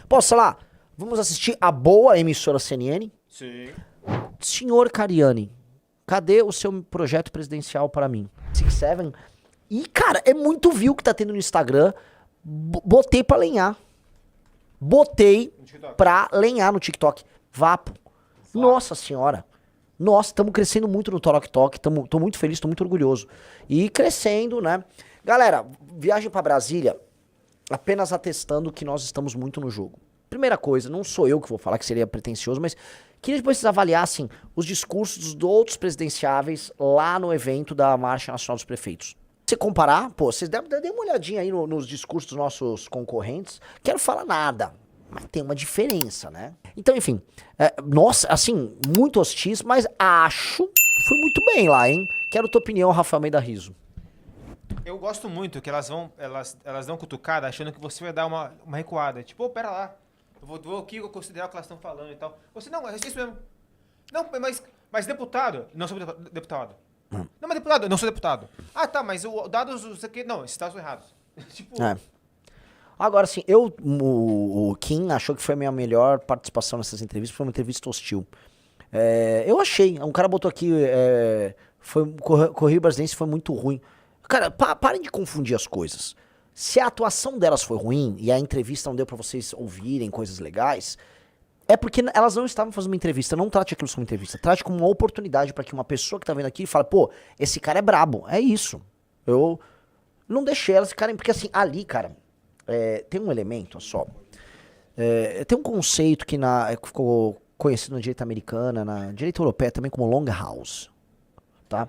Posso falar? Vamos assistir a boa emissora CNN? Sim. Senhor Cariani, cadê o seu projeto presidencial para mim? 6-7. E, cara, é muito view que tá tendo no Instagram. Botei pra lenhar. Botei pra lenhar no TikTok. Vapo. Nossa senhora. Nossa, estamos crescendo muito no Torok Talk. Tô muito feliz, tô muito orgulhoso. E crescendo, né? Galera, viagem pra Brasília apenas atestando que nós estamos muito no jogo. Primeira coisa, não sou eu que vou falar que seria pretencioso, mas queria depois que vocês avaliassem os discursos dos outros presidenciáveis lá no evento da Marcha Nacional dos Prefeitos. Se comparar, pô, vocês devem uma olhadinha aí nos discursos dos nossos concorrentes. Quero falar nada, mas tem uma diferença, né? Então, enfim, nossa, assim, muito hostis, mas acho que foi muito bem lá, hein? Quero tua opinião, Rafael Almeida Riso. Eu gosto muito que elas dão cutucada achando que você vai dar uma recuada. Tipo, ô, pera lá. Eu vou aqui considerar o que elas estão falando e tal. Você, não, é isso mesmo. Não, mas deputado. Não sou deputado. Não, mas deputado, não sou deputado. Ah, tá, mas o dados, isso aqui, não, esses dados são errados. Tipo... Agora, assim, o Kim achou que foi a minha melhor participação nessas entrevistas, foi uma entrevista hostil. Eu achei, um cara botou aqui, Correio Brasilense foi muito ruim. Cara, parem de confundir as coisas. Se a atuação delas foi ruim e a entrevista não deu pra vocês ouvirem coisas legais, é porque elas não estavam fazendo uma entrevista. Não trate aquilo como entrevista. Trate como uma oportunidade pra que uma pessoa que tá vendo aqui fale, pô, esse cara é brabo. É isso. Eu não deixei elas ficarem... Porque assim, ali, cara, tem um elemento só. Tem um conceito que ficou conhecido na direita americana, na direita europeia também como long house. Tá?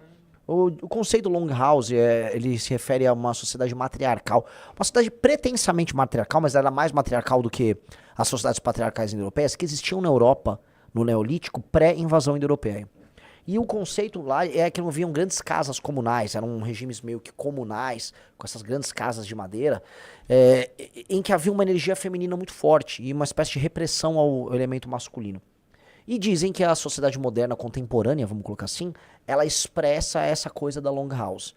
O conceito long house, ele se refere a uma sociedade matriarcal. Uma sociedade pretensamente matriarcal, mas ela é mais matriarcal do que as sociedades patriarcais europeias que existiam na Europa, no Neolítico, pré-invasão indo-europeia. E o conceito lá é que não haviam grandes casas comunais, eram regimes meio que comunais, com essas grandes casas de madeira, em que havia uma energia feminina muito forte e uma espécie de repressão ao elemento masculino. E dizem que a sociedade moderna contemporânea, vamos colocar assim, ela expressa essa coisa da long house.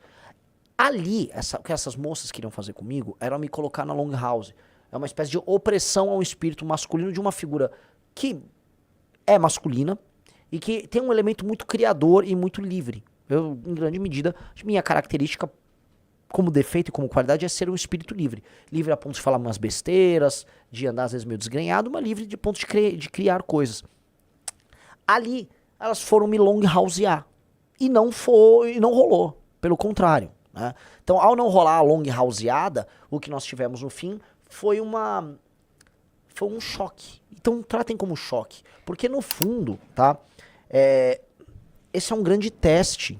Ali, o que essas moças queriam fazer comigo era me colocar na long house. É uma espécie de opressão ao espírito masculino de uma figura que é masculina e que tem um elemento muito criador e muito livre. Eu, em grande medida, minha característica como defeito e como qualidade é ser um espírito livre. Livre a ponto de falar umas besteiras, de andar às vezes meio desgrenhado, mas livre de ponto de criar coisas. Ali, elas foram me long housear. E não rolou. Pelo contrário. Né? Então, ao não rolar a long houseada, o que nós tivemos no fim foi um choque. Então, tratem como choque. Porque, no fundo, tá? Esse é um grande teste.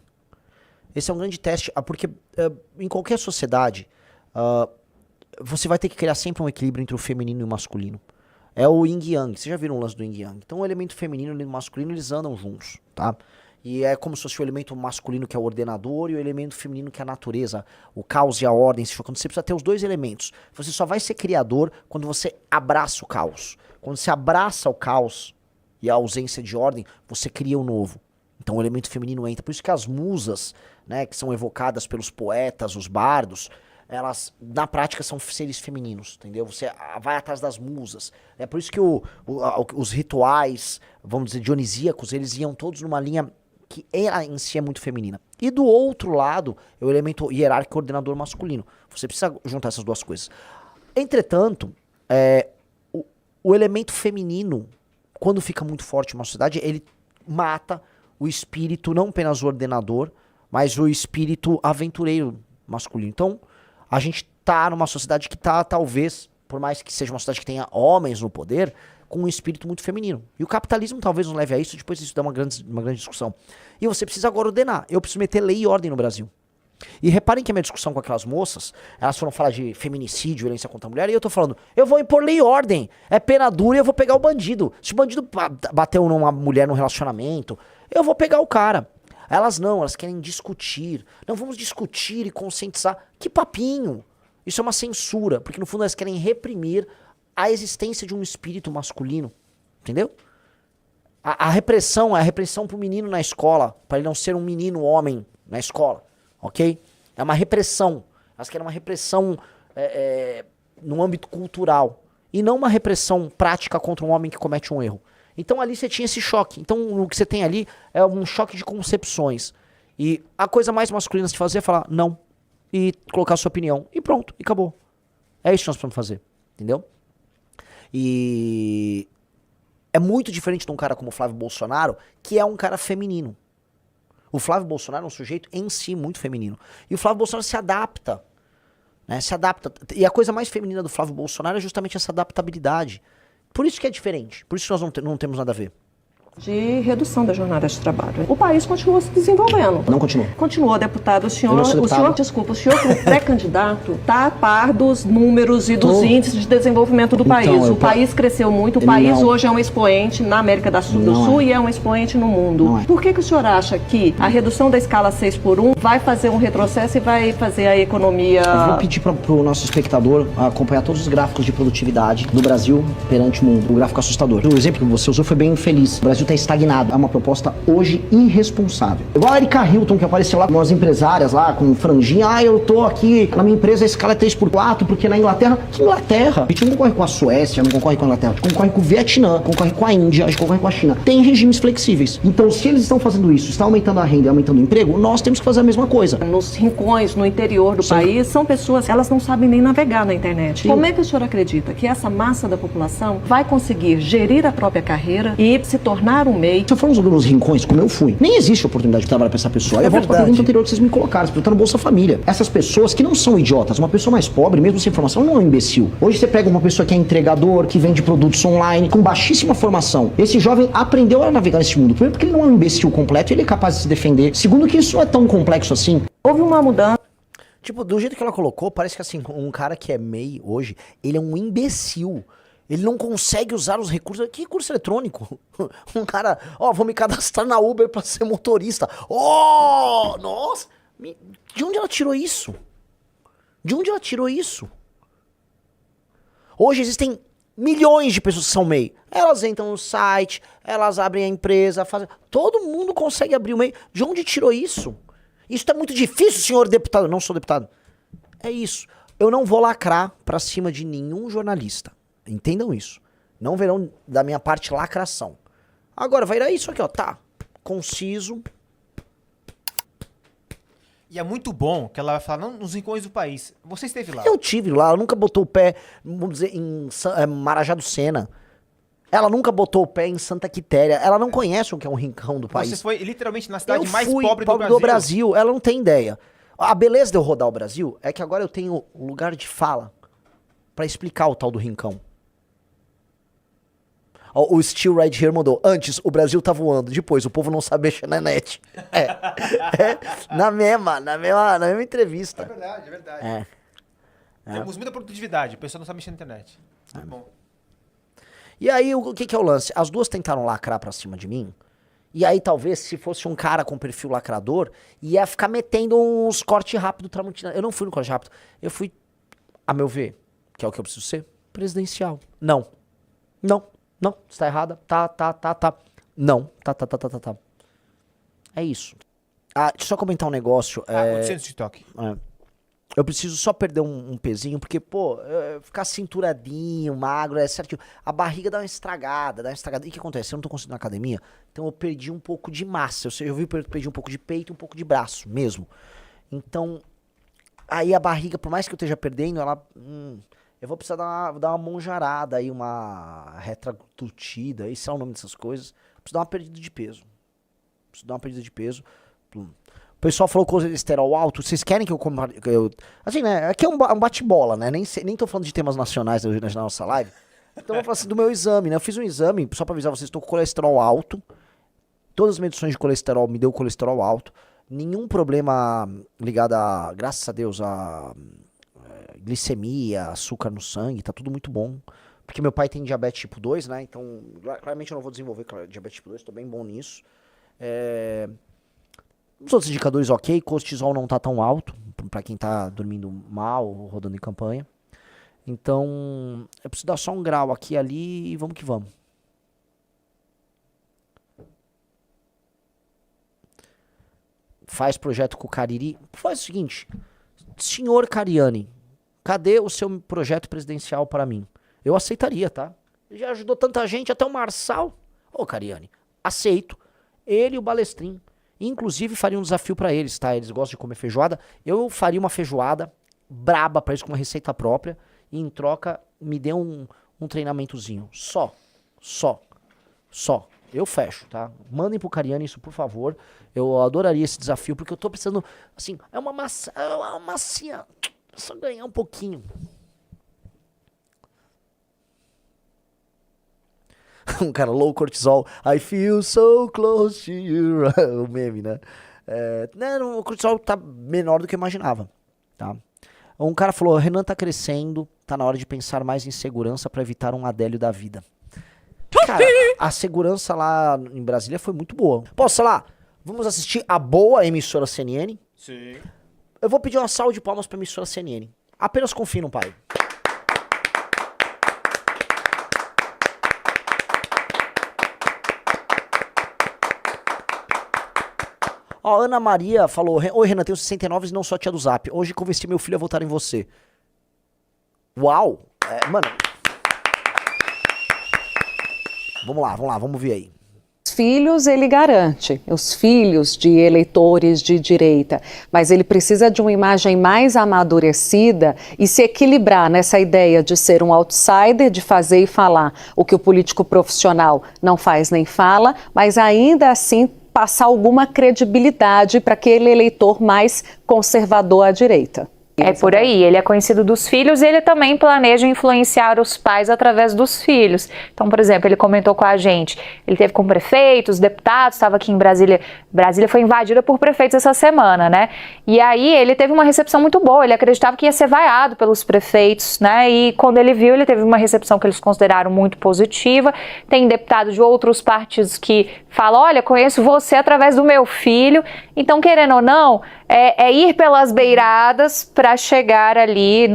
Porque em qualquer sociedade, você vai ter que criar sempre um equilíbrio entre o feminino e o masculino. É o yin yang. Vocês já viram o lance do yin yang? Então o elemento feminino e o masculino, eles andam juntos, tá? E é como se fosse o elemento masculino que é o ordenador e o elemento feminino que é a natureza, o caos e a ordem. Quando você precisa ter os dois elementos. Você só vai ser criador quando você abraça o caos. Quando você abraça o caos e a ausência de ordem, você cria o novo. Então o elemento feminino entra. Por isso que as musas, né, que são evocadas pelos poetas, os bardos, elas, na prática, são seres femininos, entendeu? Você vai atrás das musas. É por isso que os rituais, vamos dizer, dionisíacos, eles iam todos numa linha que ela em si é muito feminina. E do outro lado, é o elemento hierárquico ordenador masculino. Você precisa juntar essas duas coisas. Entretanto, o elemento feminino, quando fica muito forte em uma sociedade, ele mata o espírito, não apenas o ordenador, mas o espírito aventureiro masculino. Então, a gente tá numa sociedade que tá, talvez, por mais que seja uma sociedade que tenha homens no poder, com um espírito muito feminino. E o capitalismo talvez nos leve a isso, depois isso dá uma grande discussão. E você precisa agora ordenar. Eu preciso meter lei e ordem no Brasil. E reparem que a minha discussão com aquelas moças, elas foram falar de feminicídio, violência contra a mulher, e eu tô falando, eu vou impor lei e ordem, é pena dura e eu vou pegar o bandido. Se o bandido bateu numa mulher num relacionamento, eu vou pegar o cara. Elas não, elas querem discutir. Não, vamos discutir e conscientizar. Que papinho! Isso é uma censura, porque no fundo elas querem reprimir a existência de um espírito masculino. Entendeu? A repressão é a repressão pro menino na escola, para ele não ser um menino homem na escola. Ok? É uma repressão. Elas querem uma repressão no âmbito cultural. e não uma repressão prática contra um homem que comete um erro. Então ali você tinha esse choque. Então o que você tem ali é um choque de concepções. E a coisa mais masculina de fazer é falar não e colocar a sua opinião. E pronto, e acabou. É isso que nós precisamos fazer, entendeu? E é muito diferente de um cara como o Flávio Bolsonaro, que é um cara feminino. O Flávio Bolsonaro é um sujeito em si muito feminino. E o Flávio Bolsonaro se adapta. Né? Se adapta. E a coisa mais feminina do Flávio Bolsonaro é justamente essa adaptabilidade. Por isso que é diferente. Por isso que nós não temos nada a ver. De redução da jornada de trabalho. O país continua se desenvolvendo. Não continuou. Continuou, deputado. O senhor como pré-candidato, está a par dos números e dos índices de desenvolvimento do país. O país cresceu muito, o país hoje é um expoente na América do Sul e é um expoente no mundo. Por que o senhor acha que a redução da escala 6x1 vai fazer um retrocesso e vai fazer a economia... Eu vou pedir para o nosso espectador acompanhar todos os gráficos de produtividade do Brasil perante o mundo. O gráfico assustador. O exemplo que você usou foi bem infeliz. O Brasil está estagnado. É uma proposta hoje irresponsável. Igual a Erika Hilton, que apareceu lá com umas empresárias lá, com franjinha. Eu tô aqui, na minha empresa a escala é 3x4, porque na Inglaterra... Que Inglaterra? A gente não concorre com a Suécia, não concorre com a Inglaterra. A gente concorre com o Vietnã, concorre com a Índia, a gente concorre com a China. Tem regimes flexíveis. Então, se eles estão fazendo isso, estão aumentando a renda e aumentando o emprego, nós temos que fazer a mesma coisa. Nos rincões, no interior do país, são pessoas, elas não sabem nem navegar na internet. Sim. Como é que o senhor acredita que essa massa da população vai conseguir gerir a própria carreira e se tornar um meio? Se eu for nos rincões, como eu fui, nem existe oportunidade de trabalhar pra essa pessoa. Eu volto pra pergunta anterior que vocês me colocaram, você tá no Bolsa Família. Essas pessoas que não são idiotas, uma pessoa mais pobre, mesmo sem formação, não é um imbecil. Hoje você pega uma pessoa que é entregador, que vende produtos online, com baixíssima formação. Esse jovem aprendeu a navegar nesse mundo. Primeiro porque ele não é um imbecil completo, ele é capaz de se defender. Segundo que isso não é tão complexo assim. Houve uma mudança. Tipo, do jeito que ela colocou, parece que assim, um cara que é MEI hoje, ele é um imbecil. Ele não consegue usar os recursos. Que recurso eletrônico? Um cara, vou me cadastrar na Uber pra ser motorista. Nossa! De onde ela tirou isso? De onde ela tirou isso? Hoje existem milhões de pessoas que são MEI. Elas entram no site, elas abrem a empresa, fazem... Todo mundo consegue abrir o MEI. De onde tirou isso? Isso é muito difícil, senhor deputado. Eu não sou deputado. É isso. Eu não vou lacrar pra cima de nenhum jornalista. Entendam isso. Não verão da minha parte lacração. Agora, vai ir isso aqui, ó. Tá. Conciso. E é muito bom que ela vai falar, não, nos rincões do país. Você esteve lá. Eu tive lá. Ela nunca botou o pé, vamos dizer, em Marajá do Sena. Ela nunca botou o pé em Santa Quitéria. Ela não conhece o que é um rincão do país. Você foi literalmente na cidade mais pobre do Brasil. Ela não tem ideia. A beleza de eu rodar o Brasil é que agora eu tenho lugar de fala pra explicar o tal do rincão. O Steel Right Here mandou. Antes, o Brasil tá voando. Depois, o povo não sabe mexer na net. Na mesma entrevista. É verdade. Temos muita produtividade. O pessoal não sabe mexer na internet. Muito bom. E aí, o que é o lance? As duas tentaram lacrar pra cima de mim. E aí, talvez, se fosse um cara com perfil lacrador, ia ficar metendo uns cortes rápidos Tramontina. Eu não fui no corte rápido. Eu fui, a meu ver, que é o que eu preciso ser, presidencial. Não. Você tá errada. Tá. Não. Tá. É isso. Deixa eu só comentar um negócio. Aconteceu no TikTok. Eu preciso só perder um pezinho, porque, ficar cinturadinho, magro, é certinho. A barriga dá uma estragada. E o que acontece? Eu não tô conseguindo na academia, então eu perdi um pouco de massa. Eu perdi um pouco de peito e um pouco de braço mesmo. Então, aí a barriga, por mais que eu esteja perdendo, ela... eu vou precisar dar uma monjarada aí, uma retragutida, esse é o nome dessas coisas. Preciso dar uma perdida de peso. O pessoal falou colesterol alto. Vocês querem que eu... assim, né? Aqui é um bate-bola, né? Nem tô falando de temas nacionais na nossa live. Então eu vou falar assim do meu exame, né? Eu fiz um exame, só pra avisar vocês, tô com colesterol alto. Todas as medições de colesterol me deu colesterol alto. Nenhum problema ligado a, graças a Deus, a glicemia, açúcar no sangue, tá tudo muito bom. Porque meu pai tem diabetes tipo 2, né? Então, claramente eu não vou desenvolver diabetes tipo 2, tô bem bom nisso. Os outros indicadores ok, cortisol não tá tão alto, pra quem tá dormindo mal ou rodando em campanha. Então, eu preciso dar só um grau aqui e ali e vamos que vamos. Faz projeto com o Cariri. Faz o seguinte, senhor Cariani, cadê o seu projeto presidencial para mim? Eu aceitaria, tá? Já ajudou tanta gente, até o Marçal. Ô, Cariani, aceito. Ele e o Balestrin. Inclusive, faria um desafio pra eles, tá? Eles gostam de comer feijoada. Eu faria uma feijoada braba pra eles, com uma receita própria. E em troca, me dê um treinamentozinho. Só. Eu fecho, tá? Mandem pro Cariani isso, por favor. Eu adoraria esse desafio, porque eu tô precisando, assim, é uma massinha. Só ganhar um pouquinho. Um cara, low cortisol, I feel so close to you. O meme, né? O cortisol tá menor do que eu imaginava, tá? Um cara falou, Renan tá crescendo, tá na hora de pensar mais em segurança pra evitar um Adélio da vida. Cara, a segurança lá em Brasília foi muito boa. Posso lá? Vamos assistir a boa emissora CNN? Sim. Eu vou pedir uma salva de palmas pra emissora CNN. Apenas confie no pai. Ó, Ana Maria falou, oi Renan, tenho 69 e não sou a tia do Zap. Hoje convenci meu filho a votar em você. Uau! Mano... Vamos ver aí. Os filhos ele garante, os filhos de eleitores de direita, mas ele precisa de uma imagem mais amadurecida e se equilibrar nessa ideia de ser um outsider, de fazer e falar o que o político profissional não faz nem fala, mas ainda assim passar alguma credibilidade para aquele eleitor mais conservador à direita. É por aí, ele é conhecido dos filhos e ele também planeja influenciar os pais através dos filhos. Então, por exemplo, ele comentou com a gente, ele teve com prefeitos, deputados, estava aqui em Brasília. Brasília foi invadida por prefeitos essa semana, né? E aí ele teve uma recepção muito boa, ele acreditava que ia ser vaiado pelos prefeitos, né? E quando ele viu, ele teve uma recepção que eles consideraram muito positiva. Tem deputados de outros partidos que falam, olha, conheço você através do meu filho. Então, querendo ou não, é ir pelas beiradas para chegar ali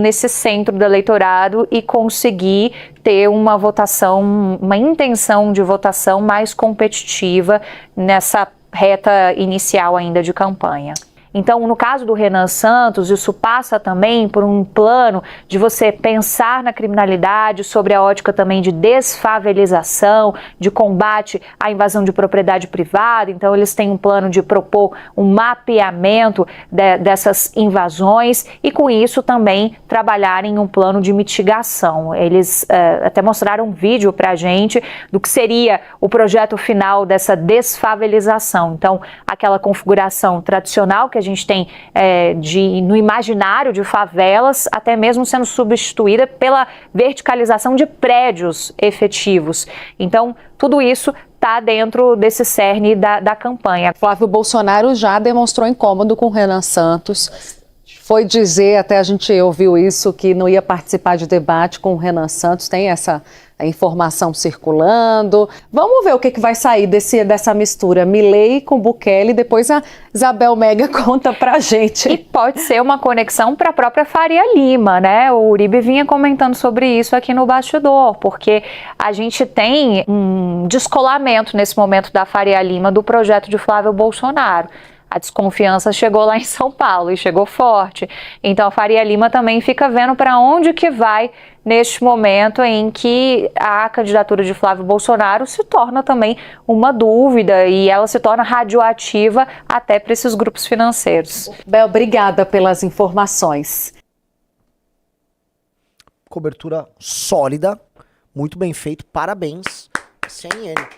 nesse centro do eleitorado e conseguir ter uma votação, uma intenção de votação mais competitiva nessa reta inicial ainda de campanha. Então, no caso do Renan Santos, isso passa também por um plano de você pensar na criminalidade, sobre a ótica também de desfavelização, de combate à invasão de propriedade privada. Então, eles têm um plano de propor um mapeamento dessas invasões e, com isso, também trabalharem um plano de mitigação. Eles até mostraram um vídeo para a gente do que seria o projeto final dessa desfavelização. Então, aquela configuração tradicional que a gente tem no imaginário de favelas, até mesmo sendo substituída pela verticalização de prédios efetivos. Então, tudo isso está dentro desse cerne da campanha. Flávio Bolsonaro já demonstrou incômodo com Renan Santos. Foi dizer, até a gente ouviu isso, que não ia participar de debate com o Renan Santos. Tem essa informação circulando. Vamos ver o que vai sair dessa mistura. Milei com Bukele, depois a Isabel Mega conta pra gente. E pode ser uma conexão para a própria Faria Lima, né? O Uribe vinha comentando sobre isso aqui no bastidor, porque a gente tem um descolamento nesse momento da Faria Lima do projeto de Flávio Bolsonaro. A desconfiança chegou lá em São Paulo e chegou forte. Então a Faria Lima também fica vendo para onde que vai neste momento em que a candidatura de Flávio Bolsonaro se torna também uma dúvida e ela se torna radioativa até para esses grupos financeiros. Bel, obrigada pelas informações. Cobertura sólida, muito bem feito, parabéns, CNN.